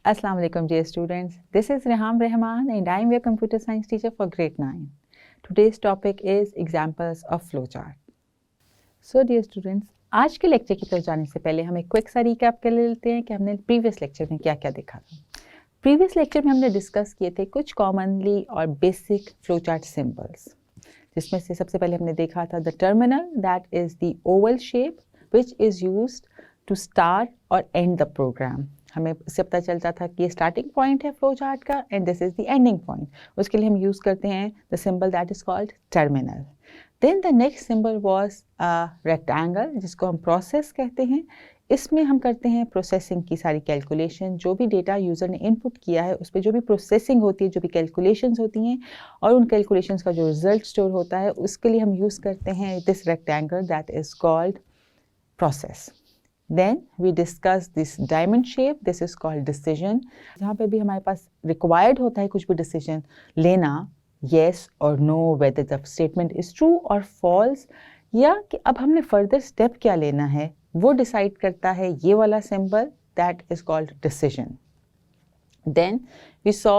Assalamu alaikum dear students. This is Reham Rehman and I am your computer science teacher for grade 9. Today's topic is examples of flowchart. So dear students, आज के lecture की तरफ जाने से पहले हम एक क्विक सा रिकैप कर लेते हैं कि हमने प्रीवियस लेक्चर में क्या क्या देखा था। प्रीवियस लेक्चर में हमने डिस्कस किए थे कुछ कॉमनली और बेसिक फ्लोचार्ट सिंबल्स, जिसमें से सबसे पहले हमने देखा था the terminal, that is the oval shape which is used to start और एंड द प्रोग्राम। हमें इससे पता चलता था कि ये स्टार्टिंग पॉइंट है फ्लो चार्ट का and this is the ending point. उसके लिए हम यूज़ करते हैं the symbol that is called terminal. Then the next symbol was rectangle, जिसको हम प्रोसेस कहते हैं। इसमें हम करते हैं प्रोसेसिंग की सारी कैलकुलेशन, जो भी डेटा यूज़र ने इनपुट किया है उस पर जो भी प्रोसेसिंग होती है, जो भी कैलकुलेशंस होती हैं और उन कैलकुलेशंस का जो रिजल्ट स्टोर होता है, उसके लिए हम यूज़ करते हैं this rectangle that is called process. Then we discuss this diamond shape, this is called decision, जहाँ पे भी हमारे पास required होता है कुछ भी decision लेना, yes or no, whether the statement is true or false, या कि अब हमने further step क्या लेना है वो decide करता है ये वाला symbol that is called decision. Then we saw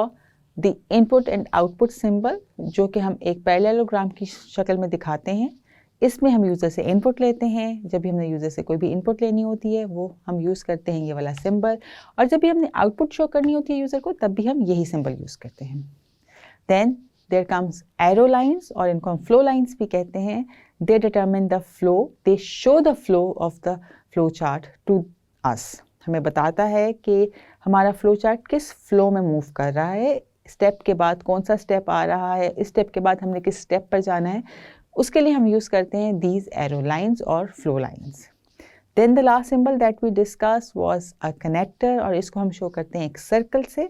the input and output symbol, जो कि हम एक parallelogram की शक्ल में दिखाते हैं। इसमें हम यूज़र से इनपुट लेते हैं, जब भी हमने यूज़र से कोई भी इनपुट लेनी होती है वो हम यूज़ करते हैं ये वाला सिंबल, और जब भी हमने आउटपुट शो करनी होती है यूज़र को तब भी हम यही सिंबल यूज़ करते हैं। Then there comes arrow lines, और इनको हम फ्लो लाइंस भी कहते हैं। They determine the flow, they show the flow of the flow chart to us. हमें बताता है कि हमारा फ्लो चार्ट किस फ्लो में मूव कर रहा है, स्टेप के बाद कौन सा स्टेप आ रहा है, इस स्टेप के बाद हमने किस स्टेप पर जाना है, उसके लिए हम यूज़ करते हैं these arrow lines और flow lines. Then the last symbol that we discussed was a connector, और इसको हम शो करते हैं एक सर्कल से।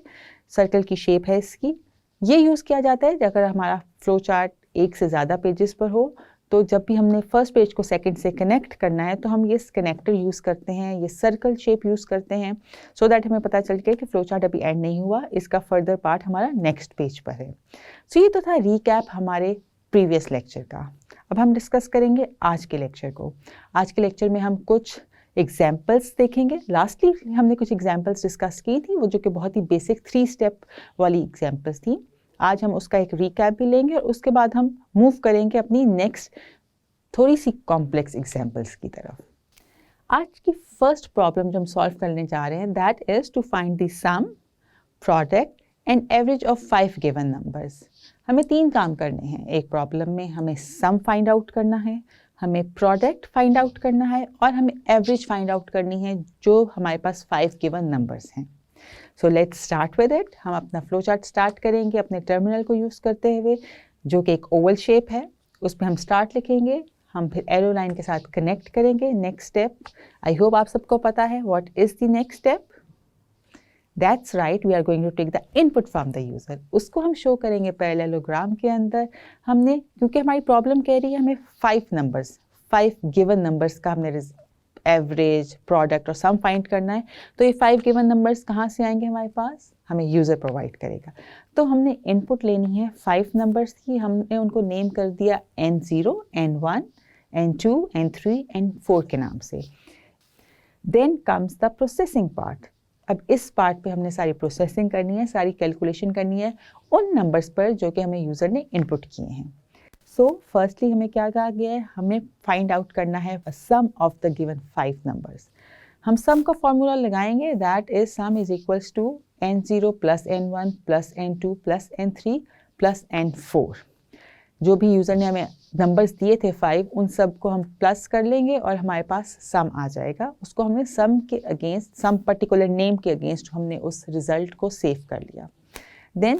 सर्कल की शेप है इसकी। ये यूज़ किया जाता है अगर हमारा फ्लो चार्ट एक से ज़्यादा पेजेस पर हो, तो जब भी हमने फर्स्ट पेज को सेकंड से कनेक्ट करना है तो हम ये कनेक्टर यूज़ करते हैं, ये सर्कल शेप यूज़ करते हैं, सो दैट हमें पता चल गया कि फ्लो चार्ट अभी एंड नहीं हुआ, इसका फर्दर पार्ट हमारा नेक्स्ट पेज पर है। सो ये तो था रीकैप हमारे प्रीवियस लेक्चर का। अब हम डिस्कस करेंगे आज के लेक्चर को। आज के लेक्चर में हम कुछ एग्जाम्पल्स देखेंगे। लास्टली हमने कुछ एग्जाम्पल्स डिस्कस की थी, वो जो कि बहुत ही बेसिक 3 स्टेप वाली एग्जाम्पल्स थी। आज हम उसका एक रिकैप भी लेंगे और उसके बाद हम मूव करेंगे अपनी नेक्स्ट थोड़ी सी कॉम्प्लेक्स एग्जाम्पल्स की तरफ। आज की फर्स्ट प्रॉब्लम जो हम सॉल्व करने जा रहे हैं that is to find the sum, product and average of 5 given numbers. हमें 3 काम करने हैं एक प्रॉब्लम में। हमें सम फाइंड आउट करना है, हमें प्रोडक्ट फाइंड आउट करना है और हमें एवरेज फाइंड आउट करनी है जो हमारे पास 5 गिवन नंबर्स हैं। So let's start with it. हम अपना फ्लो चार्ट स्टार्ट करेंगे अपने टर्मिनल को यूज़ करते हुए, जो कि एक ओवल शेप है। उस पर हम स्टार्ट लिखेंगे, हम फिर एरो लाइन के साथ कनेक्ट करेंगे। नेक्स्ट स्टेप, आई होप आप सबको पता है what is the next step. That's right, we are going to take the input from the user. उसको हम शो करेंगे पैरेललोग्राम के अंदर। हमने, क्योंकि हमारी प्रॉब्लम कह रही है हमें 5 नंबर्स, 5 गिवन नंबर्स का हमने एवरेज, प्रोडक्ट और सम फाइंड करना है, तो ये 5 गिवन नंबर्स कहाँ से आएंगे हमारे पास, हमें यूज़र प्रोवाइड करेगा। तो हमने इनपुट लेनी है 5 नंबर्स की। हमने उनको नेम कर दिया N0, N1, N2, N3, N4 के नाम से। Then comes the processing part. अब इस पार्ट पे हमने सारी प्रोसेसिंग करनी है, सारी कैलकुलेशन करनी है उन नंबर्स पर जो कि हमें यूज़र ने इनपुट किए हैं। सो फर्स्टली हमें क्या कहा गया है, हमें फाइंड आउट करना है sum of the given 5 numbers. हम सम का फॉर्मूला लगाएंगे, that is sum is equals to N0 plus N1 plus N2 plus N3 plus N4। जो भी यूज़र ने हमें नंबर्स दिए थे 5, उन सब को हम प्लस कर लेंगे और हमारे पास सम आ जाएगा। उसको हमने सम के अगेंस्ट, सम पर्टिकुलर नेम के अगेंस्ट हमने उस रिज़ल्ट को सेव कर लिया। देन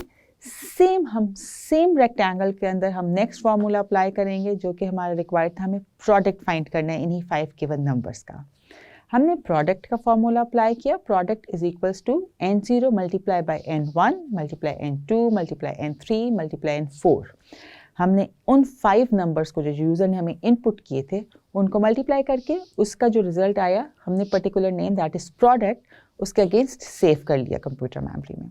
हम सेम रेक्टेंगल के अंदर हम नेक्स्ट फार्मूला अप्लाई करेंगे, जो कि हमारा रिक्वायर्ड था, हमें प्रोडक्ट फाइंड करना है इन्हीं 5 गिवन नंबर्स का। हमने प्रोडक्ट का फॉर्मूला अप्लाई किया, product is equals to N0 multiply by N1 multiply N2 multiply N3 multiply N4। हमने उन 5 नंबर्स को जो यूज़र ने हमें इनपुट किए थे उनको मल्टीप्लाई करके उसका जो रिजल्ट आया हमने particular name that is product उसके अगेंस्ट सेव कर लिया कंप्यूटर मेमोरी में।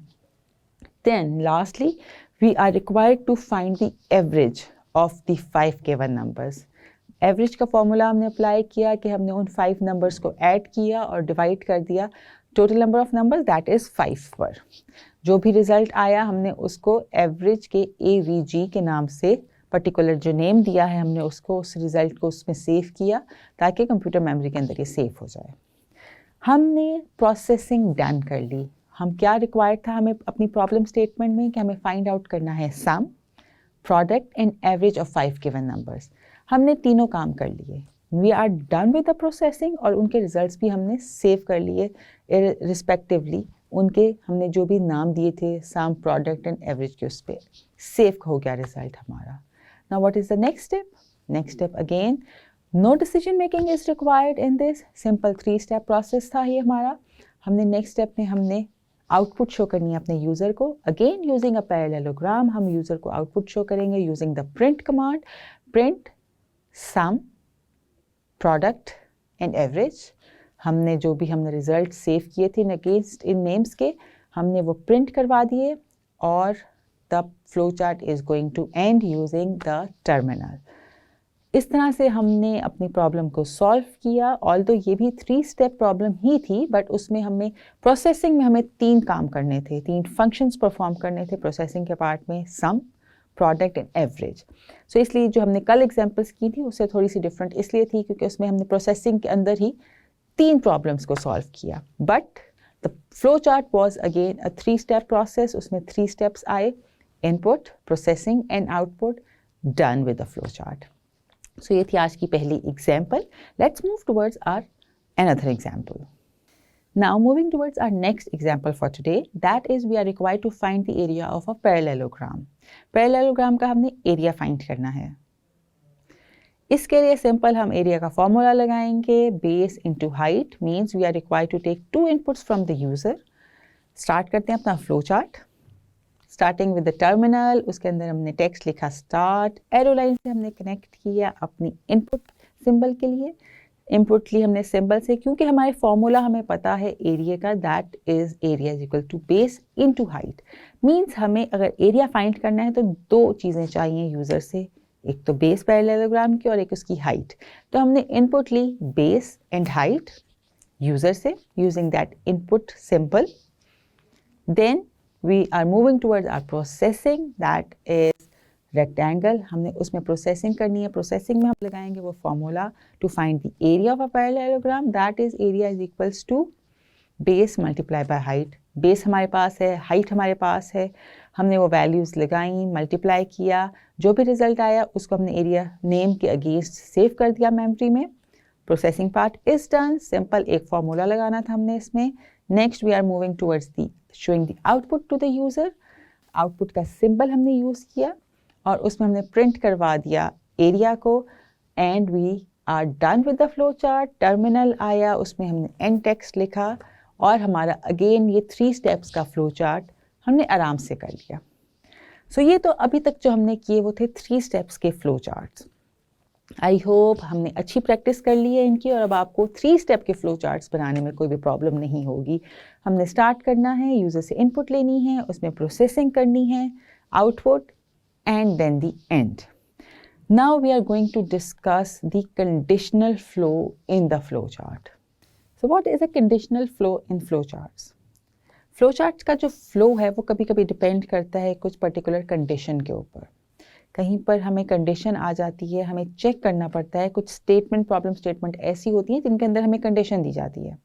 Then lastly we are required to find the average of the 5 given numbers. Average का फॉर्मूला हमने अप्लाई किया कि हमने उन 5 नंबर्स को ऐड किया और डिवाइड कर दिया total number of numbers that is 5 पर। जो भी रिजल्ट आया हमने उसको एवरेज के AVG के नाम से पर्टिकुलर जो नेम दिया है हमने उसको उस रिज़ल्ट को उसमें सेव किया ताकि कंप्यूटर मेमोरी के अंदर ये सेव हो जाए। हमने प्रोसेसिंग डन कर ली। हम क्या रिक्वायर्ड था हमें अपनी प्रॉब्लम स्टेटमेंट में कि हमें फाइंड आउट करना है sum, product and average of 5 given numbers. हमने तीनों काम कर लिए। We are done with the processing और उनके रिजल्ट्स भी हमने सेव कर लिए रिस्पेक्टिवली। उनके हमने जो भी नाम दिए थे सम, प्रोडक्ट एंड एवरेज के उस पर सेव हो गया रिजल्ट हमारा। Now what is the next step? Next step again no decision making is required in this. Simple 3 step process था ये हमारा। हमने नेक्स्ट स्टेप में हमने आउटपुट शो करनी है अपने यूज़र को। अगेन यूजिंग अ पैरेललोग्राम हम यूज़र को आउटपुट शो करेंगे using the print command. Print sum, product and average. हमने जो भी हमने रिजल्ट सेव किए थे अगेंस्ट इन नेम्स के हमने वो प्रिंट करवा दिए और the flow chart is going to end using the terminal. इस तरह से हमने अपनी प्रॉब्लम को सॉल्व किया। ऑल्दो ये भी 3 स्टेप प्रॉब्लम ही थी बट उसमें हमें प्रोसेसिंग में हमें 3 काम करने थे, 3 फंक्शंस परफॉर्म करने थे प्रोसेसिंग के पार्ट में, सम, प्रोडक्ट एंड एवरेज। सो इसलिए जो हमने कल एग्जांपल्स की थी उससे थोड़ी सी डिफरेंट इसलिए थी क्योंकि उसमें हमने प्रोसेसिंग के अंदर ही 3 प्रॉब्लम्स को सॉल्व किया। But the flow chart was again a 3 step process. उसमें 3 स्टेप्स आए, input, processing and output, done with the flow chart. So ये थी आज की पहली example. Let's move towards our another example. Now moving towards our next example for today, that is we are required to find the area of a parallelogram. Parallelogram का हमने area find करना है। इसके लिए सिंपल हम area का formula लगाएंगे। Base into height means we are required to take 2 inputs from the user. Start करते हैं अपना flow chart starting with the terminal. उसके अंदर हमने टेक्स्ट लिखा स्टार्ट, एरो लाइन से हमने कनेक्ट किया अपनी इनपुट सिंबल के लिए। इनपुट ली हमने सिंबल से क्योंकि हमारे फॉर्मूला हमें पता है एरिया का, that is area is equal to base into height. Means हमें अगर एरिया फाइंड करना है तो 2 चीज़ें चाहिए यूज़र से, एक तो बेस पैरेललोग्राम की और एक उसकी हाइट। तो हमने इनपुट ली बेस एंड हाइट यूज़र से using that input symbol. Then we are moving towards our processing, that is rectangle। हमने उसमें प्रोसेसिंग करनी है। प्रोसेसिंग में हम लगाएंगे वो formula to find the area of a parallelogram, that is area is equals to base multiply by height. Base हमारे पास है, हाइट हमारे पास है, हमने वो वैल्यूज़ लगाई, मल्टीप्लाई किया, जो भी रिजल्ट आया उसको हमने एरिया नेम के अगेंस्ट सेव कर दिया मेमोरी में। Processing part is done. Simple एक फॉर्मूला लगाना था हमने इसमें। Next we are moving towards the showing the output to the user। Output का सिंबल हमने यूज़ किया और उसमें हमने प्रिंट करवा दिया एरिया को and we are done with the flow chart. Terminal आया, उसमें हमने एंड टेक्स्ट लिखा और हमारा अगेन ये 3 स्टेप्स का फ्लो चार्ट हमने आराम से कर लिया। सो ये तो अभी तक जो हमने किए वो थे 3 स्टेप्स के फ्लो चार्ट्स। आई होप हमने अच्छी प्रैक्टिस कर ली है इनकी और अब आपको 3 स्टेप के फ्लो चार्ट्स बनाने में कोई भी प्रॉब्लम नहीं होगी। हमने स्टार्ट करना है, यूज़र से इनपुट लेनी है, उसमें प्रोसेसिंग करनी है, output and then the end. Now we are going to discuss the conditional flow in the flow chart. So what is a conditional flow in flow charts? Flow chart का जो flow है वो कभी कभी depend करता है कुछ particular condition के ऊपर। कहीं पर हमें कंडीशन आ जाती है, हमें चेक करना पड़ता है। कुछ स्टेटमेंट, प्रॉब्लम स्टेटमेंट ऐसी होती हैं जिनके अंदर हमें कंडीशन दी जाती है।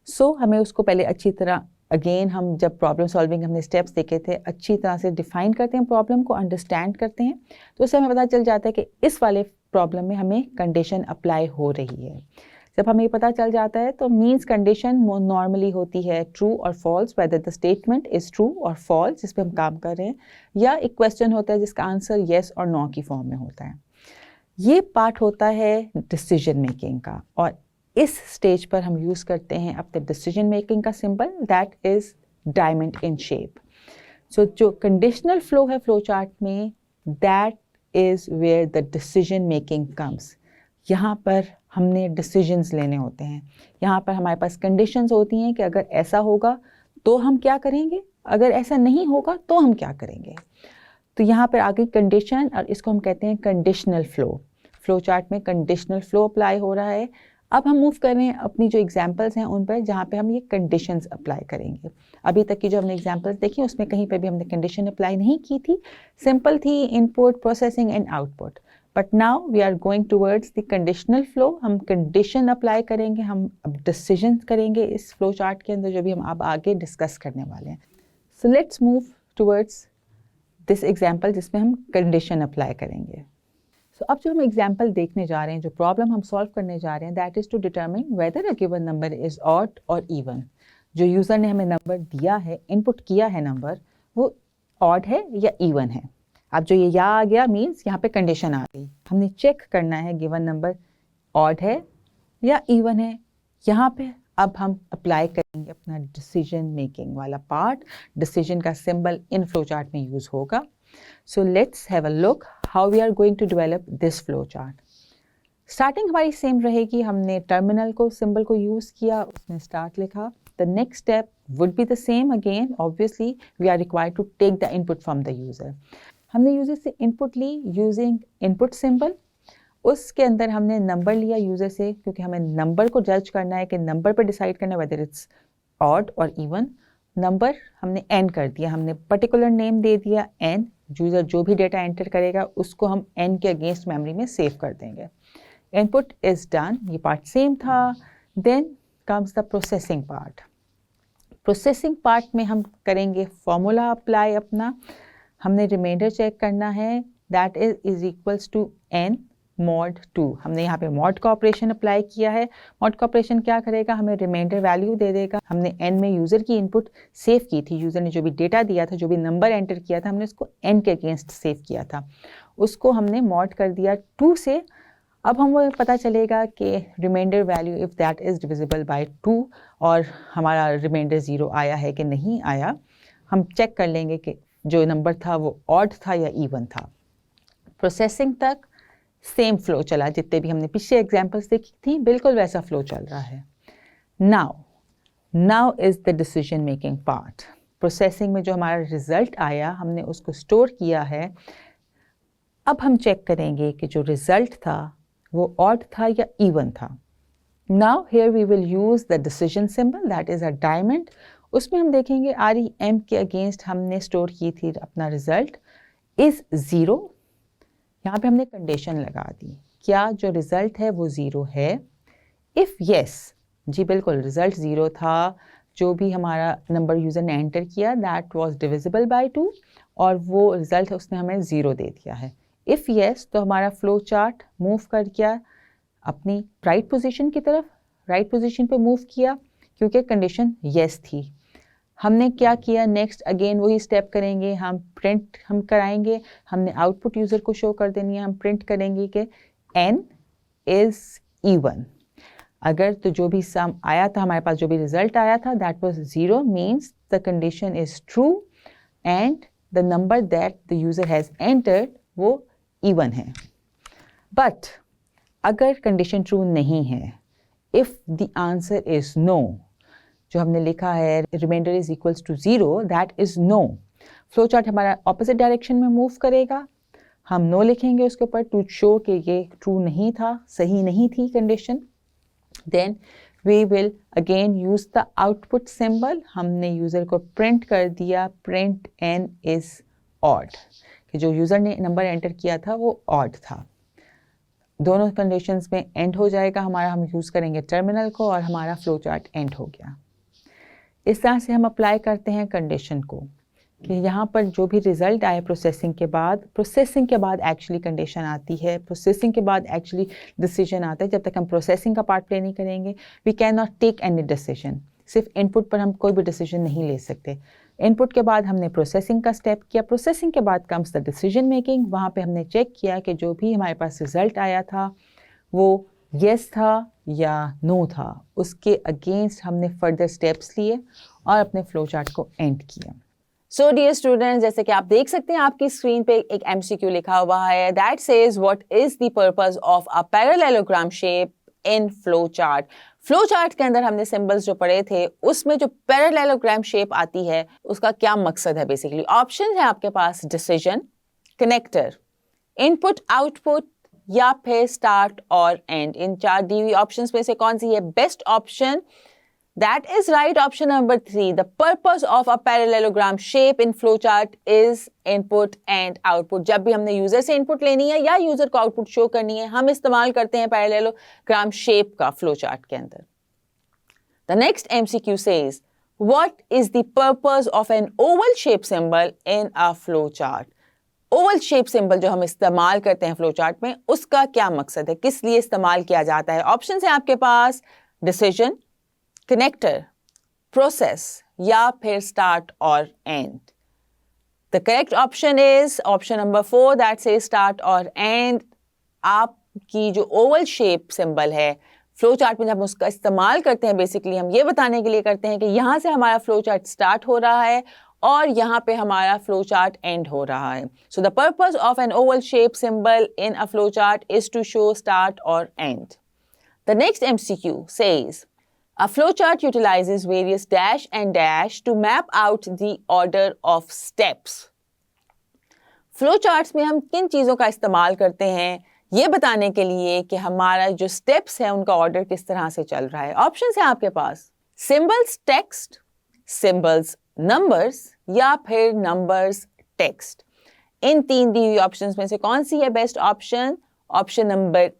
सो हमें उसको पहले अच्छी तरह अगेन हम जब प्रॉब्लम सॉल्विंग हमने स्टेप्स देखे थे अच्छी तरह से डिफाइन करते हैं, प्रॉब्लम को अंडरस्टैंड करते हैं तो उससे हमें पता चल जाता है कि इस वाले प्रॉब्लम में हमें कंडीशन अप्लाई हो रही है। जब हमें पता चल जाता है तो मीन्स कंडीशन नॉर्मली होती है ट्रू और false, whether the statement is true और फॉल्स जिस पे हम काम कर रहे हैं, या एक क्वेश्चन होता है जिसका आंसर येस और नो की फॉर्म में होता है। ये पार्ट होता है डिसीजन मेकिंग का और इस स्टेज पर हम यूज़ करते हैं अपने डिसीजन मेकिंग का symbol, that is diamond in shape. So जो कंडीशनल फ्लो है फ्लो चार्ट में, that is where the decision making comes. यहाँ पर हमने डिसीजंस लेने होते हैं। यहाँ पर हमारे पास कंडीशंस होती हैं कि अगर ऐसा होगा तो हम क्या करेंगे, अगर ऐसा नहीं होगा तो हम क्या करेंगे। तो यहाँ पर आ गई कंडीशन और इसको हम कहते हैं कंडीशनल फ्लो। फ्लो चार्ट में कंडीशनल फ्लो अप्लाई हो रहा है। अब हम मूव कर रहे हैं अपनी जो एग्जाम्पल्स हैं उन पर, जहाँ पे हम ये कंडीशंस अप्लाई करेंगे। अभी तक की जो हमने एग्जाम्पल्स देखी उसमें कहीं पे भी हमने कंडीशन अप्लाई नहीं की थी, सिंपल थी input, processing and output. But now we are going towards the conditional flow. हम कंडीशन अप्लाई करेंगे, हम अब डिसीजन करेंगे इस फ्लो चार्ट के अंदर, जो भी हम अब आगे डिस्कस करने वाले हैं। So let's move towards this example जिसमें हम कंडीशन अप्लाई करेंगे। तो अब जो हम एग्जाम्पल देखने जा रहे हैं, जो प्रॉब्लम हम सॉल्व करने जा रहे हैं, that is to determine whether a given number is odd और इवन। जो यूज़र ने हमें नंबर दिया है, इनपुट किया है नंबर, वो ऑड है या इवन है। अब जो ये या आ गया मीन्स यहाँ पे कंडीशन आ गई, हमने चेक करना है गिवन नंबर ऑड है या इवन है। यहाँ पे अब हम अप्लाई करेंगे अपना डिसीजन मेकिंग वाला पार्ट। डिसीजन का सिंबल इन फ्लो चार्ट में यूज होगा। So let's have a look how we are going to develop this flow chart. Starting हमारी सेम रहेगी, हमने टर्मिनल को सिंबल को यूज़ किया, उसमें स्टार्ट लिखा। The next step would be the same again, obviously we are required to take the input from the user. हमने user से इनपुट ली यूजिंग इनपुट सिंबल, उसके अंदर हमने नंबर लिया यूज़र से, क्योंकि हमें नंबर को जज करना है कि नंबर पर डिसाइड करना है वेदर इट्स ऑड और इवन। नंबर हमने एन कर दिया, हमने पर्टिकुलर नेम दे दिया एन। यूज़र जो भी डेटा एंटर करेगा उसको हम एन के अगेंस्ट मेमोरी में सेव कर देंगे। इनपुट इज डन, ये पार्ट सेम था। Then comes the processing part. Processing part में हम करेंगे फॉर्मूला अप्लाई अपना। हमने रिमाइंडर चेक करना है, that is equals to N mod 2। हमने यहाँ पे मॉड का ऑपरेशन अप्लाई किया है। मॉड का ऑपरेशन क्या करेगा, हमें रिमाइंडर वैल्यू दे देगा। हमने एन में यूज़र की इनपुट सेव की थी, यूज़र ने जो भी डेटा दिया था, जो भी नंबर एंटर किया था, हमने उसको एन के अगेंस्ट सेव किया था, उसको हमने मॉड कर दिया 2 से। अब हमको पता चलेगा कि reminder value if that is divisible by 2 और हमारा रिमाइंडर 0 आया है कि नहीं आया। हम चेक कर लेंगे कि जो नंबर था वो ऑड था या इवन था। प्रोसेसिंग तक सेम फ्लो चला, जितने भी हमने पिछले एग्जाम्पल्स देखी थी बिल्कुल वैसा फ्लो चल रहा है। Now is the decision making part. Processing में जो हमारा रिजल्ट आया हमने उसको स्टोर किया है। अब हम चेक करेंगे कि जो रिजल्ट था वो ऑड था या इवन था। Now here we will use the decision symbol, that is a diamond. उसमें हम देखेंगे REM के अगेंस्ट हमने स्टोर की थी अपना रिजल्ट इज़ 0। यहाँ पे हमने कंडीशन लगा दी, क्या जो रिज़ल्ट है वो 0 है। इफ़ येस, जी बिल्कुल रिज़ल्ट 0 था, जो भी हमारा नंबर यूज़र ने एंटर किया दैट वाज डिविजिबल बाय 2 और वो रिज़ल्ट उसने हमें 0 दे दिया है। इफ़ येस तो हमारा फ्लो चार्ट मूव कर गया अपनी राइट पोजीशन की तरफ, राइट पोजीशन पे मूव किया क्योंकि कंडीशन येस थी। हमने क्या किया, नेक्स्ट अगेन वही स्टेप करेंगे, हम प्रिंट हम कराएंगे। हमने आउटपुट यूज़र को शो कर देनी है, हम प्रिंट करेंगे कि n इज़ इवन। अगर तो जो भी सम आया था, हमारे पास जो भी रिजल्ट आया था that was 0 means the condition is true and the number that the user has entered वो इवन है। बट अगर कंडीशन ट्रू नहीं है, if the answer is no, जो हमने लिखा है reminder is equals to 0, that is no. Flow chart हमारा ऑपोजिट डायरेक्शन में मूव करेगा। हम नो लिखेंगे उसके ऊपर टू शो कि ये ट्रू नहीं था, सही नहीं थी condition. Then we will again use the output symbol. हमने यूज़र को प्रिंट कर दिया प्रिंट n इज ऑड, कि जो यूज़र ने नंबर एंटर किया था वो ऑड था। दोनों कंडीशंस में एंड हो जाएगा हमारा। हम यूज़ करेंगे टर्मिनल को और हमारा फ्लो चार्ट एंड हो गया। इस तरह से हम अप्लाई करते हैं कंडीशन को कि यहाँ पर जो भी रिजल्ट आए प्रोसेसिंग के बाद एक्चुअली कंडीशन आती है, प्रोसेसिंग के बाद एक्चुअली डिसीजन आता है। जब तक हम प्रोसेसिंग का पार्ट प्ले नहीं करेंगे we can not take any decision. सिर्फ इनपुट पर हम कोई भी डिसीजन नहीं ले सकते। इनपुट के बाद हमने प्रोसेसिंग का स्टेप किया, प्रोसेसिंग के बाद कम्स द डिसीजन मेकिंग। वहाँ पे हमने चेक किया कि जो भी हमारे पास रिजल्ट आया था वो येस था या नो था, उसके अगेंस्ट हमने फर्दर स्टेप्स लिए और अपने फ्लो चार्ट को एंड किया। सो डियर स्टूडेंट्स, जैसे कि आप देख सकते हैं आपकी स्क्रीन पे एक MCQ लिखा हुआ है that says what is the purpose of a parallelogram shape in flow chart. Flow chart के अंदर हमने सिंबल्स जो पढ़े थे उसमें जो पैरेललोग्राम शेप आती है उसका क्या मकसद है। बेसिकली ऑप्शन है आपके पास डिसीजन, कनेक्टर, इनपुट आउटपुट या फिर स्टार्ट और एंड। इन 4 दी हुई ऑप्शंस में से कौन सी है best option? That is right, option number 3. The purpose of a parallelogram shape in flowchart is input and output. जब भी हमने यूजर से इनपुट लेनी है या यूजर को आउटपुट शो करनी है, हम इस्तेमाल करते हैं पैरेललोग्राम शेप का फ्लोचार्ट के अंदर। The next MCQ says, what is the purpose of an oval shape symbol in a flowchart? Oval shape symbol जो हम इस्तेमाल करते हैं फ्लोचार्ट में, उसका क्या मकसद है, किस लिए इस्तेमाल किया जाता है? ऑप्शन है आपके पास डिसीजन, कनेक्टर, प्रोसेस या फिर स्टार्ट और end. The correct option is option number 4 that से स्टार्ट और एंड। आपकी जो ओवल शेप सिंबल है फ्लो चार्ट में जब हम उसका इस्तेमाल करते हैं, बेसिकली हम ये बताने के लिए करते हैं कि यहाँ से हमारा फ्लो चार्ट स्टार्ट हो रहा है और यहाँ पे हमारा फ्लो चार्ट एंड हो रहा है। So the purpose of an oval shape symbol in a flow chart is to show start और end. The next MCQ says, a flowchart utilizes various dash and dash to map out the order of steps. Flowcharts में हम किन चीज़ों का इस्तेमाल करते हैं ये बताने के लिए कि हमारा जो steps है उनका ऑर्डर किस तरह से चल रहा है। ऑप्शंस है आपके पास symbols text, symbols numbers या फिर numbers text। इन 3 दी हुई ऑप्शंस में से कौन सी है best option? Option number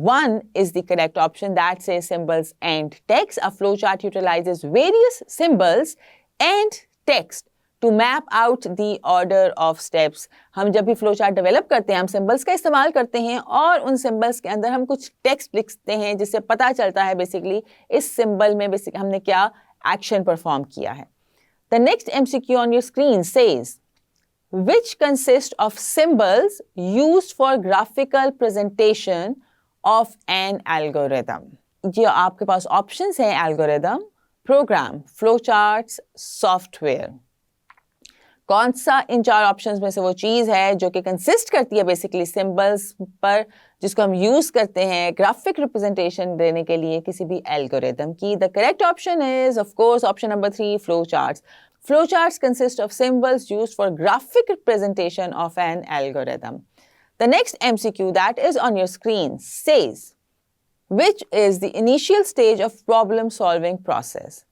1 is the correct option that says symbols and text. A flowchart utilizes various symbols and text to map out the order of steps. हम जब भी flowchart develop करते हैं हम symbols का इस्तेमाल करते हैं और उन symbols के अंदर हम कुछ text लिखते हैं जिससे पता चलता है basically इस symbol में basically हमने क्या action perform किया है। The next MCQ on your screen says, which consists of symbols used for graphical presentation of an algorithm? ये आपके पास ऑप्शंस हैं algorithm, program, flowcharts, software। कौन सा इन 4 ऑप्शंस में से वो चीज़ है जो कि कंसिस्ट करती है बेसिकली सिंबल्स पर जिसको हम यूज़ करते हैं ग्राफिक रिप्रेजेंटेशन देने के लिए किसी भी एल्गोरिथम की? The correct option is of course option number 3 flowcharts. Flowcharts consist of symbols used for graphic representation of an algorithm. The next MCQ that is on your screen says, which is the initial stage of problem solving process?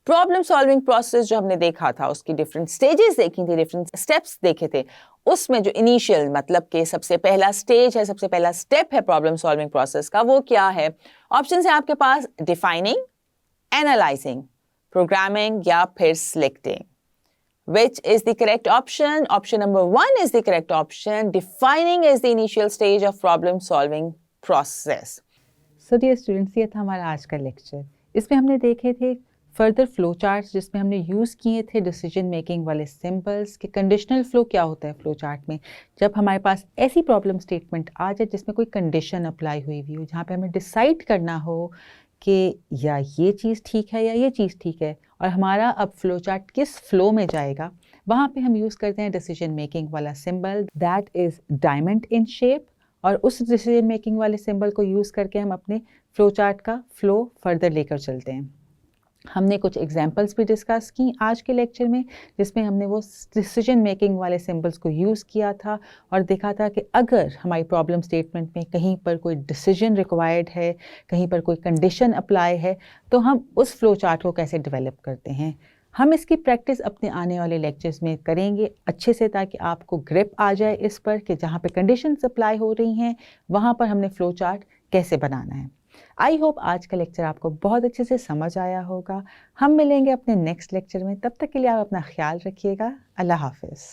Problem solving process जो हमने देखा था उसकी different stages देखी थी, different steps देखे थे, उसमें जो initial मतलब कि सबसे पहला stage है, सबसे पहला step है problem solving process का, वो क्या है? Options है आपके पास defining, analyzing, programming या फिर selecting। Which is the correct option? Option number 1 is the correct option. Defining is the initial stage of problem solving process. So dear students, ये था हमारा आज का लेक्चर। इसमें हमने देखे थे फर्दर फ्लो चार्ट्स जिसमें हमने यूज़ किए थे डिसीजन मेकिंग वाले सिंबल्स कि कंडीशनल फ्लो क्या होता है फ्लो चार्ट में। जब हमारे पास ऐसी प्रॉब्लम स्टेटमेंट आ जाए जिसमें कोई कंडीशन अप्लाई हुई हुई हो, जहाँ पे हमें डिसाइड करना हो कि या ये चीज़ ठीक है या ये चीज़ ठीक है और हमारा अब फ्लो चार्ट किस फ्लो में जाएगा, वहाँ पे हम यूज़ करते हैं डिसीजन मेकिंग वाला symbol that is diamond in shape, और उस डिसीजन मेकिंग वाले सिंबल को यूज़ करके हम अपने फ्लो चार्ट का फ्लो फर्दर लेकर चलते हैं। हमने कुछ एग्जांपल्स भी डिस्कस की आज के लेक्चर में जिसमें हमने वो डिसीजन मेकिंग वाले सिंबल्स को यूज़ किया था और देखा था कि अगर हमारी प्रॉब्लम स्टेटमेंट में कहीं पर कोई डिसीजन रिक्वायर्ड है, कहीं पर कोई कंडीशन अप्लाई है, तो हम उस फ्लो चार्ट को कैसे डेवलप करते हैं। हम इसकी प्रैक्टिस अपने आने वाले लेक्चर्स में करेंगे अच्छे से ताकि आपको ग्रिप आ जाए इस पर कि जहाँ पे कंडीशंस अप्लाई हो रही हैं वहाँ पर हमने फ्लो चार्ट कैसे बनाना है। आई होप आज का लेक्चर आपको बहुत अच्छे से समझ आया होगा। हम मिलेंगे अपने नेक्स्ट लेक्चर में, तब तक के लिए आप अपना ख्याल रखिएगा। अल्लाह हाफिज़।